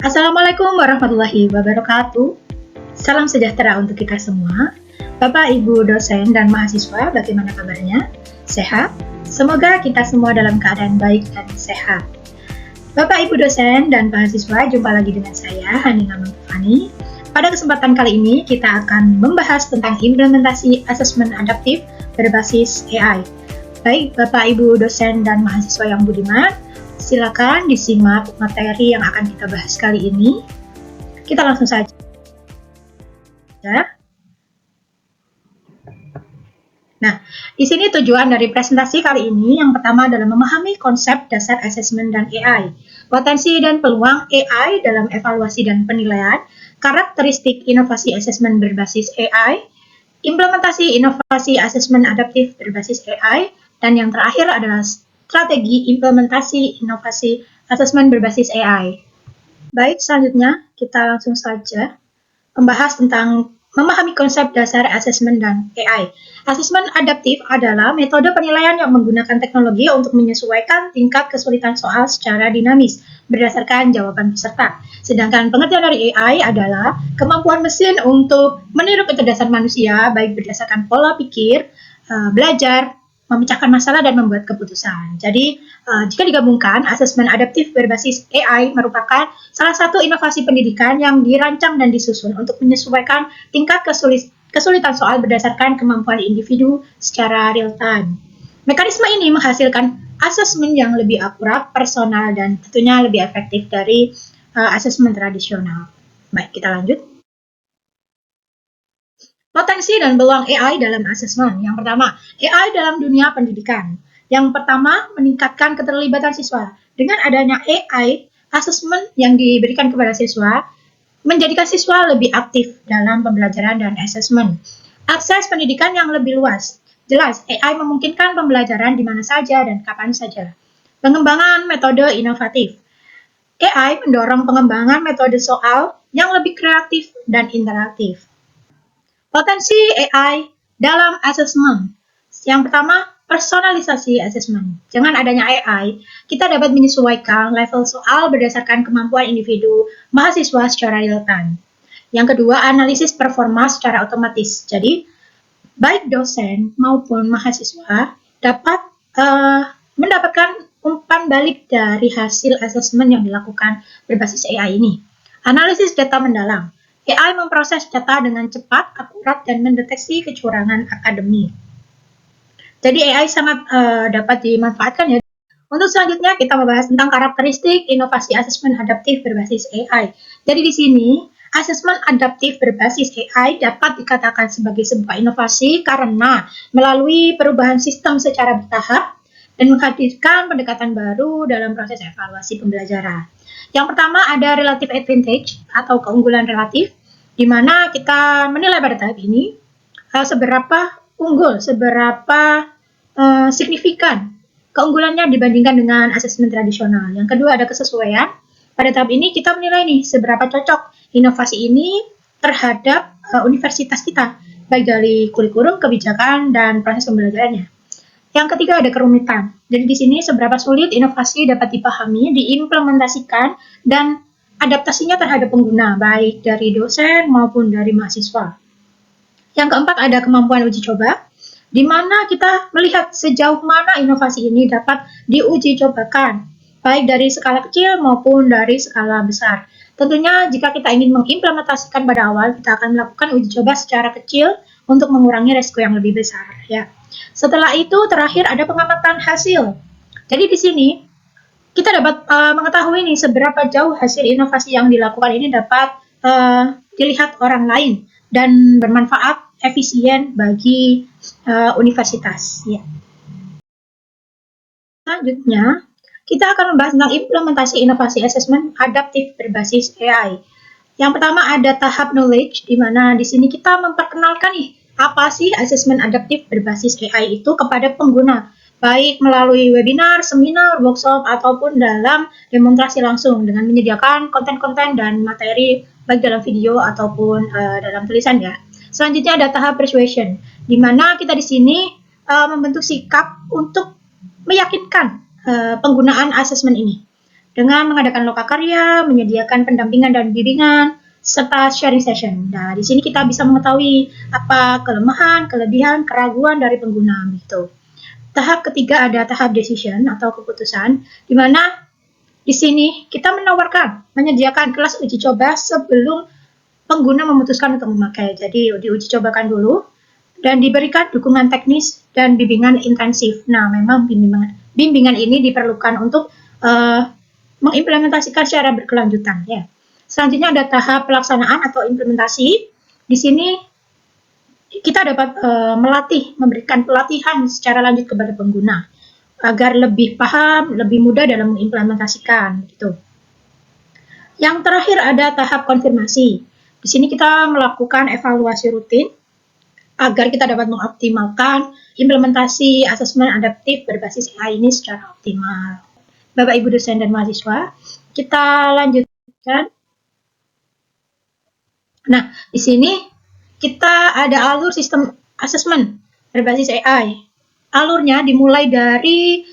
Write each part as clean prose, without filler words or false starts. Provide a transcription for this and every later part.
Assalamualaikum warahmatullahi wabarakatuh. Salam sejahtera untuk kita semua. Bapak, Ibu, dosen, dan mahasiswa, bagaimana kabarnya? Sehat? Semoga kita semua dalam keadaan baik dan sehat. Bapak, Ibu, dosen, dan mahasiswa, jumpa lagi dengan saya, Hanina Mangkufani. Pada kesempatan kali ini, kita akan membahas tentang implementasi asesmen adaptif berbasis AI. Baik, Bapak, Ibu, dosen, dan mahasiswa yang budiman, silakan disimak materi yang akan kita bahas kali ini. Kita langsung saja. Nah, di sini tujuan dari presentasi kali ini yang pertama adalah memahami konsep dasar asesmen dan AI, potensi dan peluang AI dalam evaluasi dan penilaian, karakteristik inovasi asesmen berbasis AI, implementasi inovasi asesmen adaptif berbasis AI, dan yang terakhir adalah strategi implementasi inovasi asesmen berbasis AI. Baik, selanjutnya kita langsung saja membahas tentang memahami konsep dasar asesmen dan AI. Asesmen adaptif adalah metode penilaian yang menggunakan teknologi untuk menyesuaikan tingkat kesulitan soal secara dinamis berdasarkan jawaban peserta. Sedangkan pengertian dari AI adalah kemampuan mesin untuk meniru kecerdasan manusia baik berdasarkan pola pikir, belajar, memecahkan masalah, dan membuat keputusan. Jadi, jika digabungkan, asesmen adaptif berbasis AI merupakan salah satu inovasi pendidikan yang dirancang dan disusun untuk menyesuaikan tingkat kesulitan soal berdasarkan kemampuan individu secara real-time. Mekanisme ini menghasilkan asesmen yang lebih akurat, personal, dan tentunya lebih efektif dari asesmen tradisional. Baik, kita lanjut. Potensi dan peluang AI dalam asesmen. Yang pertama, AI dalam dunia pendidikan. Yang pertama, meningkatkan keterlibatan siswa. Dengan adanya AI, asesmen yang diberikan kepada siswa menjadikan siswa lebih aktif dalam pembelajaran dan asesmen. Akses pendidikan yang lebih luas. Jelas, AI memungkinkan pembelajaran di mana saja dan kapan saja. Pengembangan metode inovatif. AI mendorong pengembangan metode soal yang lebih kreatif dan interaktif. Potensi AI dalam asesmen. Yang pertama, personalisasi asesmen. Dengan adanya AI, kita dapat menyesuaikan level soal berdasarkan kemampuan individu mahasiswa secara real-time. Yang kedua, analisis performa secara otomatis. Jadi, baik dosen maupun mahasiswa dapat mendapatkan umpan balik dari hasil asesmen yang dilakukan berbasis AI ini. Analisis data mendalam. AI memproses data dengan cepat, akurat, dan mendeteksi kecurangan akademik. Jadi AI sangat dapat dimanfaatkan ya. Untuk selanjutnya kita membahas tentang karakteristik inovasi asesmen adaptif berbasis AI. Jadi di sini asesmen adaptif berbasis AI dapat dikatakan sebagai sebuah inovasi karena melalui perubahan sistem secara bertahap dan menghadirkan pendekatan baru dalam proses evaluasi pembelajaran. Yang pertama ada relative advantage atau keunggulan relatif, di mana kita menilai pada tahap ini seberapa unggul, seberapa signifikan keunggulannya dibandingkan dengan asesmen tradisional. Yang kedua ada kesesuaian. Pada tahap ini kita menilai nih seberapa cocok inovasi ini terhadap universitas kita, baik dari kurikulum, kebijakan, dan proses pembelajarannya. Yang ketiga ada kerumitan. Jadi di sini seberapa sulit inovasi dapat dipahami, diimplementasikan, dan adaptasinya terhadap pengguna, baik dari dosen maupun dari mahasiswa. Yang keempat ada kemampuan uji coba, di mana kita melihat sejauh mana inovasi ini dapat diuji cobakan, baik dari skala kecil maupun dari skala besar. Tentunya jika kita ingin mengimplementasikan pada awal, kita akan melakukan uji coba secara kecil untuk mengurangi resiko yang lebih besar. Ya. Setelah itu terakhir ada pengamatan hasil. Jadi di sini kita dapat mengetahui nih seberapa jauh hasil inovasi yang dilakukan ini dapat dilihat orang lain dan bermanfaat efisien bagi universitas. Ya. Selanjutnya kita akan membahas tentang implementasi inovasi asesmen adaptif berbasis AI. Yang pertama ada tahap knowledge, di mana di sini kita memperkenalkan nih apa sih asesmen adaptif berbasis AI itu kepada pengguna, baik melalui webinar, seminar, workshop, ataupun dalam demonstrasi langsung dengan menyediakan konten-konten dan materi baik dalam video ataupun dalam tulisan ya. Selanjutnya ada tahap persuasion, di mana kita di sini membentuk sikap untuk meyakinkan penggunaan asesmen ini. dengan mengadakan lokakarya, menyediakan pendampingan dan bimbingan, serta sharing session. Nah, di sini kita bisa mengetahui apa kelemahan, kelebihan, keraguan dari pengguna gitu. Tahap ketiga ada tahap decision atau keputusan, di mana di sini kita menyediakan kelas uji coba sebelum pengguna memutuskan untuk memakai. Jadi diuji cobakan dulu dan diberikan dukungan teknis dan bimbingan intensif. Nah, memang bimbingan ini diperlukan untuk mengimplementasikan secara berkelanjutan ya. Selanjutnya ada tahap pelaksanaan atau implementasi. Di sini kita dapat memberikan pelatihan secara lanjut kepada pengguna agar lebih paham, lebih mudah dalam mengimplementasikan gitu. Yang terakhir ada tahap konfirmasi. Di sini kita melakukan evaluasi rutin agar kita dapat mengoptimalkan implementasi asesmen adaptif berbasis AI ini secara optimal. Bapak, Ibu dosen dan mahasiswa, kita lanjutkan. Nah, di sini kita ada alur sistem asesmen berbasis AI. Alurnya dimulai dari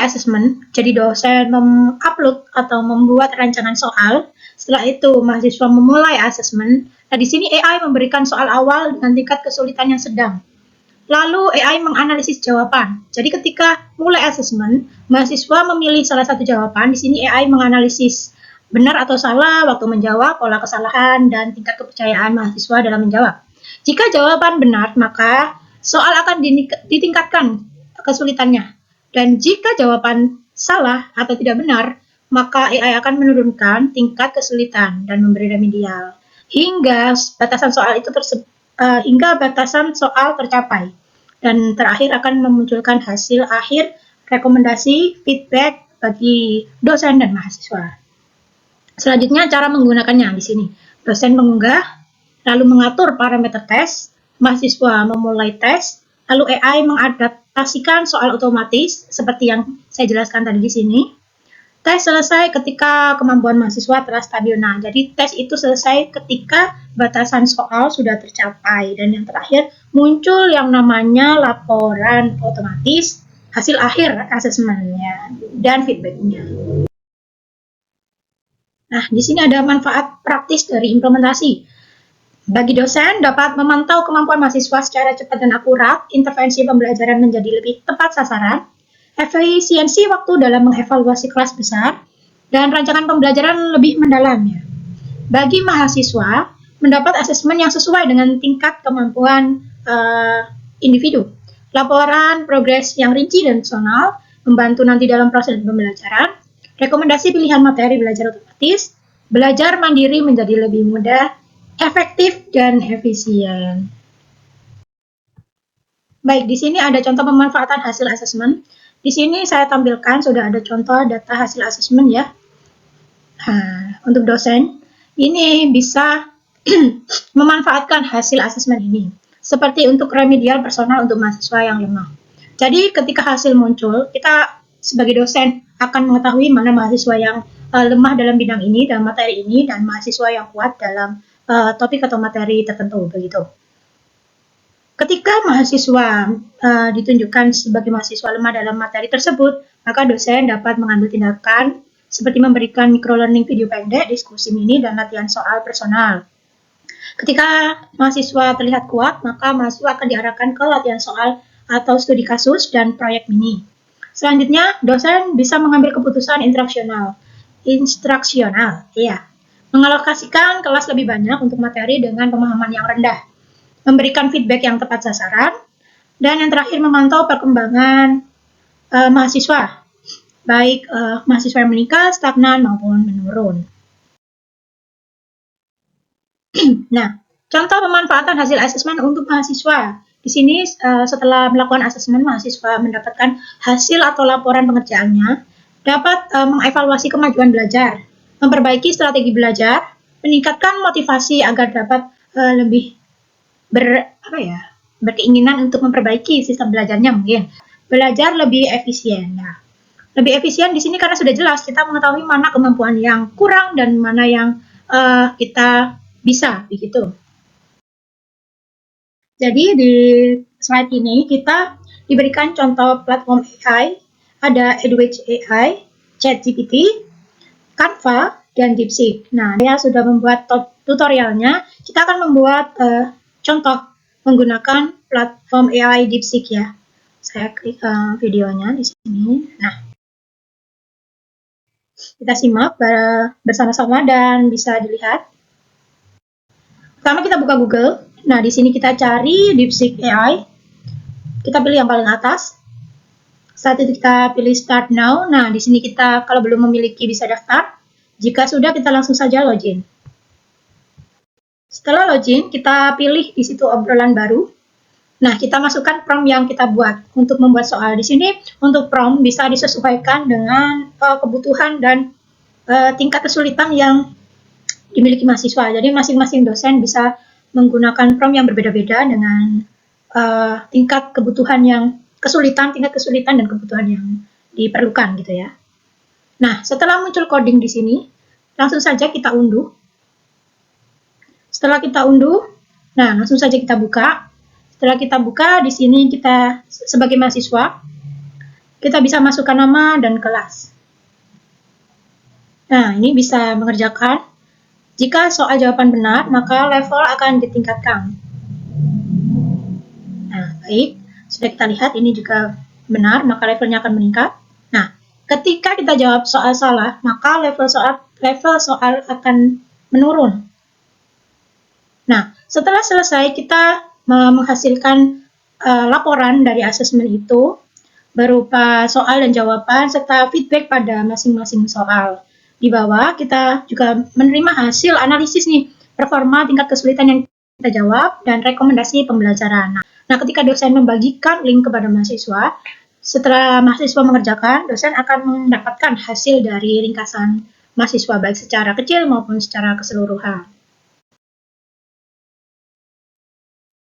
asesmen, jadi dosen mengupload atau membuat rancangan soal. Setelah itu mahasiswa memulai asesmen. Nah, di sini AI memberikan soal awal dengan tingkat kesulitan yang sedang. Lalu AI menganalisis jawaban. Jadi ketika mulai asesmen, mahasiswa memilih salah satu jawaban. Di sini AI menganalisis benar atau salah waktu menjawab, pola kesalahan, dan tingkat kepercayaan mahasiswa dalam menjawab. Jika jawaban benar, maka soal akan ditingkatkan kesulitannya. Dan jika jawaban salah atau tidak benar, maka AI akan menurunkan tingkat kesulitan dan memberi remedial hingga batasan soal tercapai. Dan terakhir akan memunculkan hasil akhir rekomendasi feedback bagi dosen dan mahasiswa. Selanjutnya cara menggunakannya di sini. Dosen mengunggah, lalu mengatur parameter tes, mahasiswa memulai tes, lalu AI mengadaptasikan soal otomatis seperti yang saya jelaskan tadi di sini. Tes selesai ketika kemampuan mahasiswa telah stabil. Nah, jadi tes itu selesai ketika batasan soal sudah tercapai. Dan yang terakhir, muncul yang namanya laporan otomatis, hasil akhir asesmennya, dan feedbacknya. Nah, di sini ada manfaat praktis dari implementasi. Bagi dosen, dapat memantau kemampuan mahasiswa secara cepat dan akurat, intervensi pembelajaran menjadi lebih tepat sasaran, efisiensi waktu dalam mengevaluasi kelas besar, dan rancangan pembelajaran lebih mendalam. Bagi mahasiswa, mendapat asesmen yang sesuai dengan tingkat kemampuan individu. Laporan progres yang rinci dan personal, membantu nanti dalam proses pembelajaran, rekomendasi pilihan materi belajar otomatis, belajar mandiri menjadi lebih mudah, efektif, dan efisien. Baik, di sini ada contoh pemanfaatan hasil asesmen. Di sini saya tampilkan sudah ada contoh data hasil asesmen ya. Nah, untuk dosen, ini bisa memanfaatkan hasil asesmen ini. Seperti untuk remedial personal untuk mahasiswa yang lemah. Jadi ketika hasil muncul, kita sebagai dosen akan mengetahui mana mahasiswa yang lemah dalam bidang ini, dalam materi ini, dan mahasiswa yang kuat dalam topik atau materi tertentu, begitu. Ketika mahasiswa ditunjukkan sebagai mahasiswa lemah dalam materi tersebut, maka dosen dapat mengambil tindakan seperti memberikan microlearning video pendek, diskusi mini, dan latihan soal personal. Ketika mahasiswa terlihat kuat, maka mahasiswa akan diarahkan ke latihan soal atau studi kasus dan proyek mini. Selanjutnya, dosen bisa mengambil keputusan instruksional, ya, mengalokasikan kelas lebih banyak untuk materi dengan pemahaman yang rendah, memberikan feedback yang tepat sasaran, dan yang terakhir memantau perkembangan mahasiswa, baik mahasiswa yang meningkat, stagnan, maupun menurun. Nah, contoh pemanfaatan hasil asesmen untuk mahasiswa. Di sini setelah melakukan asesmen, mahasiswa mendapatkan hasil atau laporan pengerjaannya, dapat mengevaluasi kemajuan belajar, memperbaiki strategi belajar, meningkatkan motivasi agar dapat lebih berkeinginan untuk memperbaiki sistem belajarnya mungkin. Belajar lebih efisien. Nah, lebih efisien di sini karena sudah jelas kita mengetahui mana kemampuan yang kurang dan mana yang kita bisa, begitu. Jadi di slide ini kita diberikan contoh platform AI, ada Edwidge AI, ChatGPT, Canva, dan DeepSeek. Nah, saya sudah membuat tutorialnya. Kita akan membuat contoh menggunakan platform AI DeepSeek ya. Saya klik videonya di sini. Nah, kita simak bersama-sama dan bisa dilihat. Pertama kita buka Google. Nah, di sini kita cari DeepSeek AI. Kita pilih yang paling atas. Saat itu kita pilih Start Now. Nah, di sini kita kalau belum memiliki bisa daftar. Jika sudah, kita langsung saja login. Setelah login, kita pilih di situ obrolan baru. Nah, kita masukkan prompt yang kita buat untuk membuat soal. Di sini untuk prompt bisa disesuaikan dengan kebutuhan dan tingkat kesulitan yang dimiliki mahasiswa. Jadi masing-masing dosen bisa menggunakan prompt yang berbeda-beda dengan tingkat kebutuhan tingkat kesulitan dan kebutuhan yang diperlukan gitu ya. Nah, setelah muncul coding di sini, langsung saja kita unduh. Setelah kita unduh, nah langsung saja kita buka. Setelah kita buka, di sini kita sebagai mahasiswa, kita bisa masukkan nama dan kelas. Nah, ini bisa mengerjakan. Jika soal jawaban benar, maka level akan ditingkatkan. Nah, baik. Sudah kita lihat, ini juga benar, maka levelnya akan meningkat. Nah, ketika kita jawab soal salah, maka level soal akan menurun. Nah, setelah selesai kita menghasilkan laporan dari asesmen itu berupa soal dan jawaban serta feedback pada masing-masing soal. Di bawah kita juga menerima hasil analisis nih, performa tingkat kesulitan yang kita jawab dan rekomendasi pembelajaran. Nah, ketika dosen membagikan link kepada mahasiswa, setelah mahasiswa mengerjakan, dosen akan mendapatkan hasil dari ringkasan mahasiswa baik secara kecil maupun secara keseluruhan.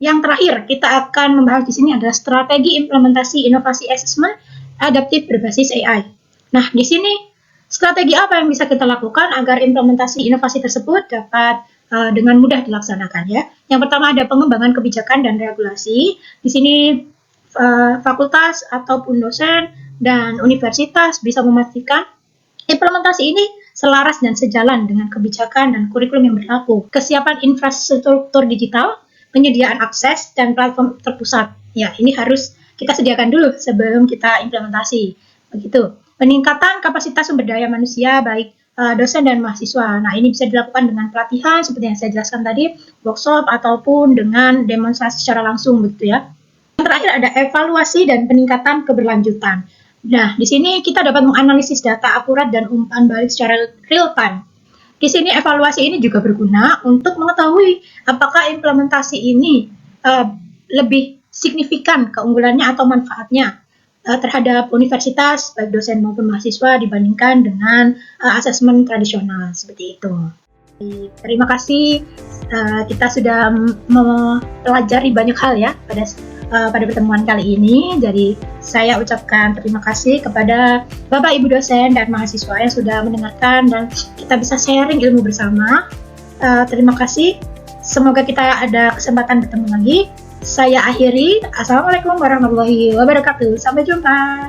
Yang terakhir, kita akan membahas di sini adalah strategi implementasi inovasi assessment adaptif berbasis AI. Nah, di sini strategi apa yang bisa kita lakukan agar implementasi inovasi tersebut dapat dengan mudah dilaksanakan ya. Yang pertama ada pengembangan kebijakan dan regulasi. Di sini fakultas ataupun dosen dan universitas bisa memastikan implementasi ini selaras dan sejalan dengan kebijakan dan kurikulum yang berlaku. Kesiapan infrastruktur digital, penyediaan akses dan platform terpusat. Ya, ini harus kita sediakan dulu sebelum kita implementasi. Begitu. Peningkatan kapasitas sumber daya manusia baik dosen dan mahasiswa. Nah, ini bisa dilakukan dengan pelatihan seperti yang saya jelaskan tadi, workshop ataupun dengan demonstrasi secara langsung begitu ya. Yang terakhir ada evaluasi dan peningkatan keberlanjutan. Nah, di sini kita dapat menganalisis data akurat dan umpan balik secara real time. Di sini evaluasi ini juga berguna untuk mengetahui apakah implementasi ini lebih signifikan keunggulannya atau manfaatnya terhadap universitas, baik dosen maupun mahasiswa dibandingkan dengan asesmen tradisional seperti itu. Terima kasih, kita sudah mempelajari banyak hal ya pada pertemuan kali ini. Jadi saya ucapkan terima kasih kepada Bapak Ibu dosen dan mahasiswa yang sudah mendengarkan dan kita bisa sharing ilmu bersama. Terima kasih. Semoga kita ada kesempatan bertemu lagi. Saya akhiri. Assalamualaikum warahmatullahi wabarakatuh. Sampai jumpa.